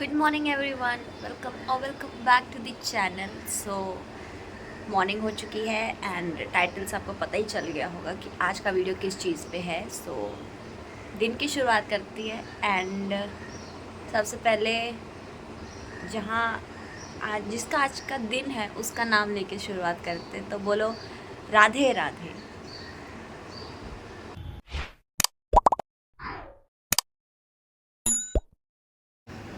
Good morning everyone, welcome back to the channel. So morning हो चुकी है and title से आपको पता ही चल गया होगा कि आज का वीडियो किस चीज़ पे है. दिन की शुरुआत करती है एंड सबसे पहले जहाँ जिसका आज का दिन है उसका नाम लेके शुरुआत करते हैं. तो बोलो राधे राधे.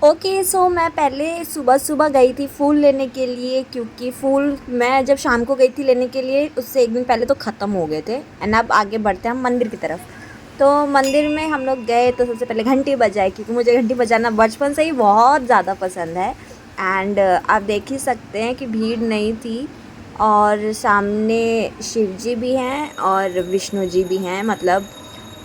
ओके सो मैं पहले सुबह सुबह गई थी फूल लेने के लिए, क्योंकि फूल मैं जब शाम को गई थी लेने के लिए उससे एक दिन पहले तो ख़त्म हो गए थे. एंड अब आगे बढ़ते हैं हम मंदिर की तरफ. तो मंदिर में हम लोग गए तो सबसे पहले घंटी बजाई, क्योंकि मुझे घंटी बजाना बचपन से ही बहुत ज़्यादा पसंद है. एंड आप देख ही सकते हैं कि भीड़ नहीं थी और सामने शिव जी भी हैं और विष्णु जी भी हैं, मतलब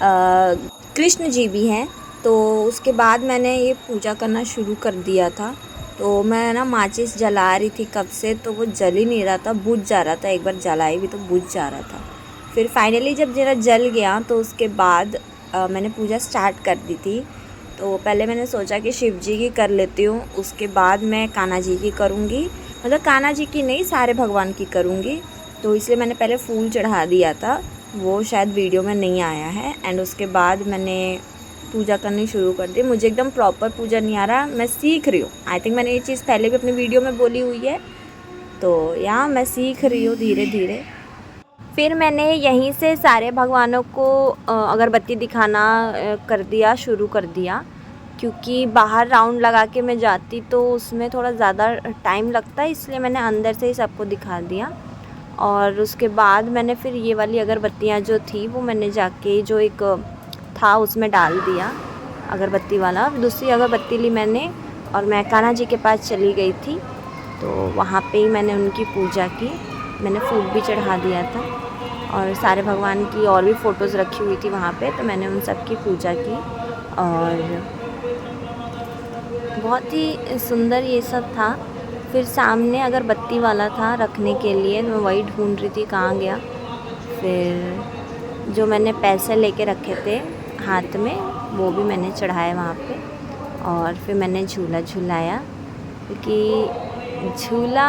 कृष्ण जी भी हैं. तो उसके बाद मैंने ये पूजा करना शुरू कर दिया था. तो मैं ना माचिस जला रही थी कब से, तो वो जल ही नहीं रहा था, बुझ जा रहा था. एक बार जलाई भी तो बुझ जा रहा था. फिर फाइनली जब जरा जल गया तो उसके बाद मैंने पूजा स्टार्ट कर दी थी. तो पहले मैंने सोचा कि शिव जी की कर लेती हूँ, उसके बाद मैं कान्हा जी की करूँगी. मतलब कान्हा जी की नहीं, सारे भगवान की करूँगी. तो इसलिए मैंने पहले फूल चढ़ा दिया था, वो शायद वीडियो में नहीं आया है. एंड उसके बाद मैंने पूजा करनी शुरू कर दी. मुझे एकदम प्रॉपर पूजा नहीं आ रहा, मैं सीख रही हूँ. आई थिंक मैंने ये चीज़ पहले भी अपनी वीडियो में बोली हुई है. तो यहाँ मैं सीख रही हूँ धीरे धीरे. फिर मैंने यहीं से सारे भगवानों को अगरबत्ती दिखाना कर दिया, शुरू कर दिया. क्योंकि बाहर राउंड लगा के मैं जाती तो उसमें थोड़ा ज़्यादा टाइम लगता है, इसलिए मैंने अंदर से ही सबको दिखा दिया. और उसके बाद मैंने फिर ये वाली अगरबत्तियाँ जो थी वो मैंने जाके जो एक था उसमें डाल दिया अगरबत्ती वाला. दूसरी अगरबत्ती ली मैंने और मैं कान्हा जी के पास चली गई थी. तो वहाँ पे ही मैंने उनकी पूजा की. मैंने फूल भी चढ़ा दिया था और सारे भगवान की और भी फ़ोटोज़ रखी हुई थी वहाँ पे, तो मैंने उन सब की पूजा की. और बहुत ही सुंदर ये सब था. फिर सामने अगरबत्ती वाला था रखने के लिए, मैं वही ढूंढ रही थी कहाँ गया. फिर जो मैंने पैसे लेके रखे थे हाथ में वो भी मैंने चढ़ाए वहाँ पे. और फिर मैंने झूला झुलाया, क्योंकि झूला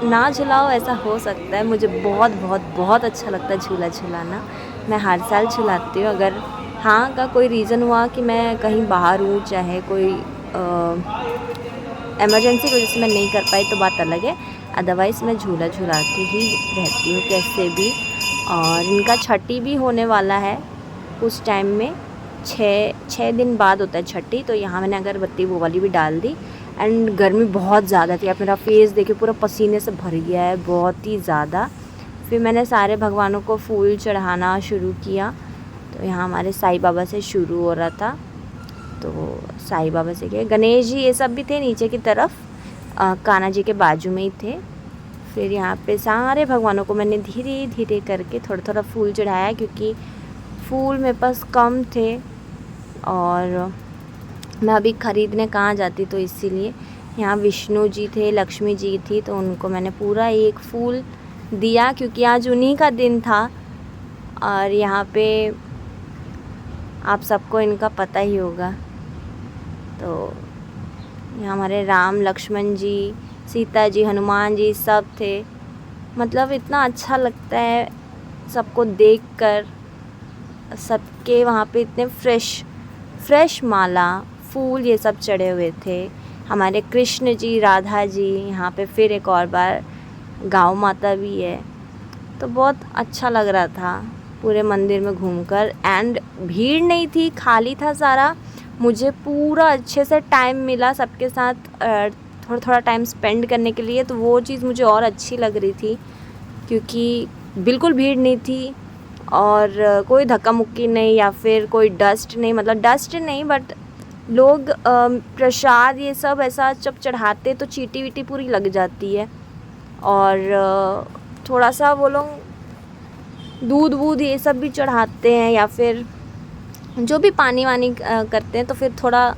ना झुलाओ ऐसा हो सकता है. मुझे बहुत बहुत बहुत अच्छा लगता है झूला झुलाना. मैं हर साल झुलाती हूँ. अगर हाँ का कोई रीज़न हुआ कि मैं कहीं बाहर हूँ, चाहे कोई इमरजेंसी की वजह से मैं नहीं कर पाई तो बात अलग है. अदरवाइज़ मैं झूला झुलाती ही रहती हूँ कैसे भी. और इनका छठी भी होने वाला है उस टाइम में, 6 दिन बाद होता है छठी. तो यहाँ मैंने अगरबत्ती वो वाली भी डाल दी. एंड गर्मी बहुत ज़्यादा थी, आप मेरा फेस देखिए पूरा पसीने से भर गया है, बहुत ही ज़्यादा. फिर मैंने सारे भगवानों को फूल चढ़ाना शुरू किया. तो यहाँ हमारे साईं बाबा से शुरू हो रहा था. तो साईं बाबा से गए, गणेश जी ये सब भी थे नीचे की तरफ, कान्हा जी के बाजू में ही थे. फिर यहाँ पे सारे भगवानों को मैंने धीरे धीरे करके थोड़ा थोड़ा फूल चढ़ाया, क्योंकि फूल मेरे पास कम थे और मैं अभी ख़रीदने कहाँ जाती, तो इसीलिए. यहाँ विष्णु जी थे, लक्ष्मी जी थी, तो उनको मैंने पूरा एक फूल दिया, क्योंकि आज उन्हीं का दिन था. और यहाँ पे आप सबको इनका पता ही होगा. तो यहाँ हमारे राम लक्ष्मण जी, सीता जी, हनुमान जी सब थे. मतलब इतना अच्छा लगता है सबको देखकर. सबके वहाँ पे इतने फ्रेश माला फूल ये सब चढ़े हुए थे. हमारे कृष्ण जी, राधा जी, यहाँ पे फिर एक और बार गाँव माता भी है. तो बहुत अच्छा लग रहा था पूरे मंदिर में घूमकर. एंड भीड़ नहीं थी, खाली था सारा. मुझे पूरा अच्छे से टाइम मिला सबके साथ थोड़ा थोड़ा टाइम स्पेंड करने के लिए. तो वो चीज़ मुझे और अच्छी लग रही थी, क्योंकि बिल्कुल भीड़ नहीं थी और कोई धक्का मुक्की नहीं या फिर कोई डस्ट नहीं. मतलब डस्ट नहीं, बट लोग प्रसाद ये सब ऐसा जब चढ़ाते तो चींटी वीटी पूरी लग जाती है. और थोड़ा सा वो लोग दूध वूध ये सब भी चढ़ाते हैं, या फिर जो भी पानी वानी करते हैं, तो फिर थोड़ा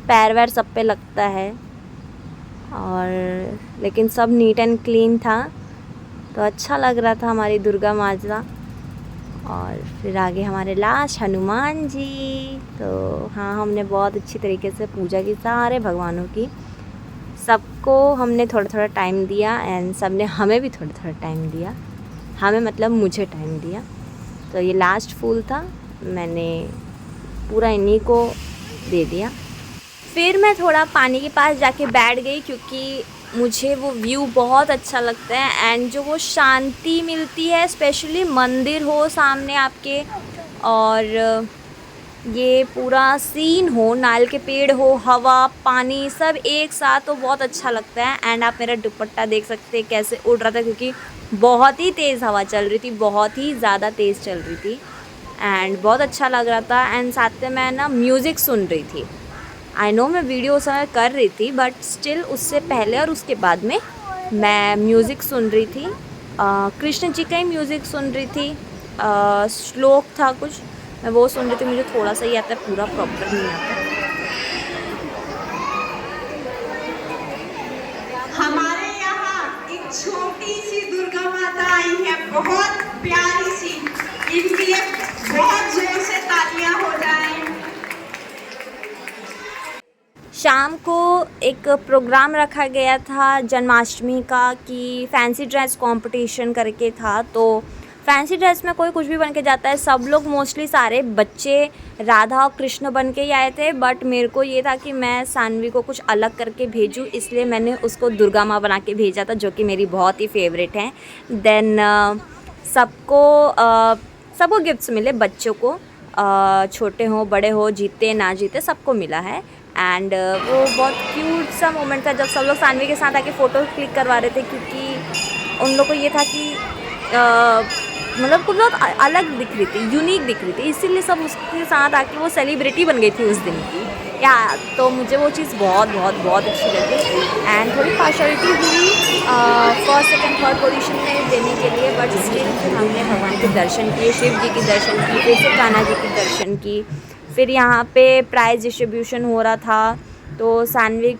पैर वैर सब पे लगता है. और लेकिन सब नीट एंड क्लीन था, तो अच्छा लग रहा था हमारी दुर्गा माता. और फिर आगे हमारे लास्ट हनुमान जी। तो हाँ, हमने बहुत अच्छी तरीके से पूजा की सारे भगवानों की। सबको हमने थोड़ा थोड़ा टाइम दिया एंड सब ने हमें भी थोड़ा थोड़ा टाइम दिया। हमें मतलब मुझे टाइम दिया। तो ये लास्ट फूल था, मैंने पूरा इन्हीं को दे दिया। फिर मैं थोड़ा पानी के पास जाके बैठ गई क्योंकि मुझे वो व्यू बहुत अच्छा लगता है एंड जो वो शांति मिलती है, स्पेशली मंदिर हो सामने आपके और ये पूरा सीन हो, नारियल के पेड़ हो, हवा पानी सब एक साथ, तो बहुत अच्छा लगता है। एंड आप मेरा दुपट्टा देख सकते हैं कैसे उड़ रहा था क्योंकि बहुत ही तेज़ हवा चल रही थी, बहुत ही ज़्यादा तेज़ चल रही थी एंड बहुत अच्छा लग रहा था। एंड साथ में मैं ना म्यूज़िक सुन रही थी। आई नो मैं वीडियो उस समय कर रही थी बट स्टिल उससे पहले और उसके बाद में मैं म्यूज़िक सुन रही थी। कृष्ण जी का ही म्यूज़िक सुन रही थी। श्लोक था कुछ, मैं वो सुन रही थी। मुझे थोड़ा सा ही आता है, पूरा प्रॉपर नहीं आता। हमारे यहाँ एक छोटी सी दुर्गा माता आई है, बहुत प्यारी सी। इनके लिए बहुत जोर से तालियां हो जाएं। शाम को एक प्रोग्राम रखा गया था जन्माष्टमी का कि फैंसी ड्रेस कंपटीशन करके था। तो फैंसी ड्रेस में कोई कुछ भी बन के जाता है। सब लोग मोस्टली सारे बच्चे राधा और कृष्ण बन के ही आए थे बट मेरे को ये था कि मैं सानवी को कुछ अलग करके भेजूँ, इसलिए मैंने उसको दुर्गा माँ बना के भेजा था जो कि मेरी बहुत ही फेवरेट है। देन सबको गिफ्ट्स मिले, बच्चों को, छोटे हो बड़े हो, जीते ना जीते सबको मिला है। एंड वो बहुत क्यूट सा मोमेंट था जब सब लोग सानवी के साथ आके फ़ोटो क्लिक करवा रहे थे क्योंकि उन लोग को ये था कि मतलब कुछ बहुत अलग दिख रही थी, यूनिक दिख रही थी, इसीलिए सब उसके साथ आके वो सेलिब्रिटी बन गई थी उस दिन की। या तो मुझे वो चीज़ बहुत बहुत बहुत अच्छी लगी एंड थोड़ी पार्शलिटी हुई फर्स्ट सेकंड थर्ड पोजीशन में देने के लिए बट स्टिल फिर हमने भगवान के दर्शन किए, शिव जी के दर्शन किए, फिर से कान्हा जी के दर्शन की। फिर यहाँ पे प्राइज़ डिस्ट्रीब्यूशन हो रहा था तो सानवी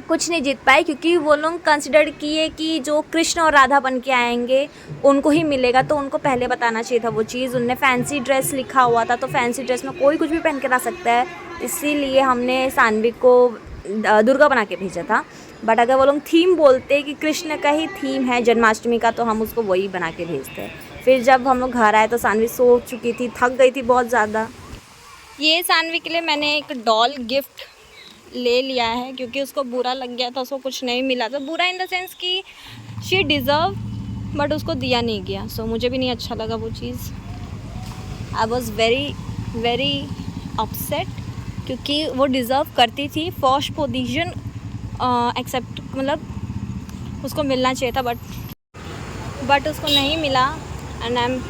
कुछ नहीं जीत पाए क्योंकि वो लोग कंसिडर किए कि जो कृष्ण और राधा बन के आएंगे उनको ही मिलेगा, तो उनको पहले बताना चाहिए था वो चीज़। उनने फैंसी ड्रेस लिखा हुआ था तो फैंसी ड्रेस में कोई कुछ भी पहन के ला सकता है, इसीलिए हमने सानवी को दुर्गा बना के भेजा था। बट अगर वो लोग थीम बोलते कि कृष्ण का ही थीम है जन्माष्टमी का तो हम उसको वही बना के भेजते। फिर जब हम लोग घर आए तो सानवी सो चुकी थी, थक गई थी बहुत ज़्यादा। ये सानवी के लिए मैंने एक डॉल गिफ्ट ले लिया है क्योंकि उसको बुरा लग गया था, उसको कुछ नहीं मिला। तो बुरा इन द सेंस कि शी डिज़र्व बट उसको दिया नहीं गया। सो मुझे भी नहीं अच्छा लगा वो चीज़। I was very very upset क्योंकि वो डिज़र्व करती थी फर्स्ट पोजीशन एक्सेप्ट, मतलब उसको मिलना चाहिए था बट उसको नहीं मिला and I am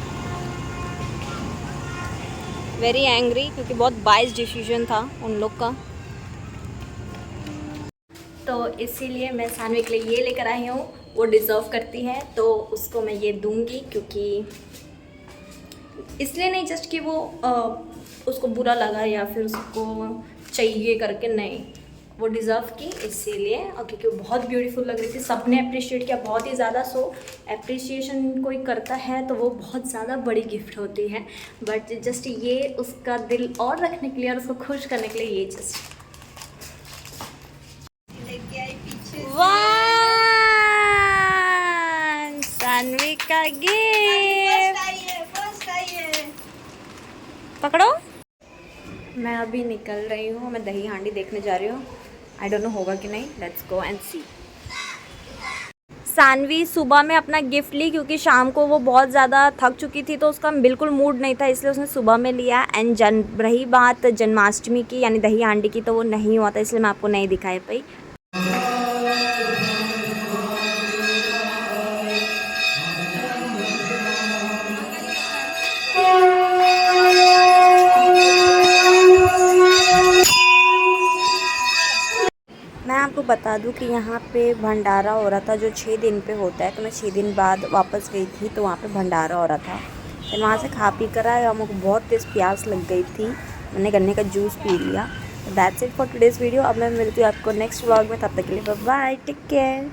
very angry क्योंकि बहुत बाइस डिसीजन था उन लोग का। तो इसीलिए मैं सानवी के लिए ये लेकर आई हूँ, वो डिज़र्व करती है तो उसको मैं ये दूंगी। क्योंकि इसलिए नहीं जस्ट कि वो उसको बुरा लगा या फिर उसको चाहिए करके, नहीं, वो डिज़र्व की इसीलिए। और क्योंकि वो बहुत ब्यूटीफुल लग रही थी, सबने अप्रिशिएट किया बहुत ही ज़्यादा। सो अप्रिशिएशन कोई करता है तो वो बहुत ज़्यादा बड़ी गिफ्ट होती है बट जस्ट ये उसका दिल और रखने के लिए और उसको खुश करने के लिए ये जस्ट सानवी का गिफ्ट पकड़ो। मैं अभी निकल रही हूँ, मैं दही हांडी देखने जा रही हूँ। आई डोंट नो होगा कि नहीं, लेट्स गो एंड सी। सानवी सुबह में अपना गिफ्ट ली क्योंकि शाम को वो बहुत ज़्यादा थक चुकी थी तो उसका बिल्कुल मूड नहीं था, इसलिए उसने सुबह में लिया। एंड रही बात जन्माष्टमी की यानी दही हांडी की तो वो नहीं हुआ था, इसलिए मैं आपको नहीं दिखाई पाई। मैं आपको बता दूं कि यहाँ पे भंडारा हो रहा था जो 6 दिन पे होता है। तो मैं 6 दिन बाद वापस गई थी तो वहाँ पे भंडारा हो रहा था। फिर वहाँ से खा पी कर आए, हमको बहुत तेज़ प्यास लग गई थी, मैंने गन्ने का जूस पी लिया। That's it for today's video. अब मैं मिलती हूँ आपको नेक्स्ट व्लॉग में, तब तक के लिए बाय बाय, टेक केयर।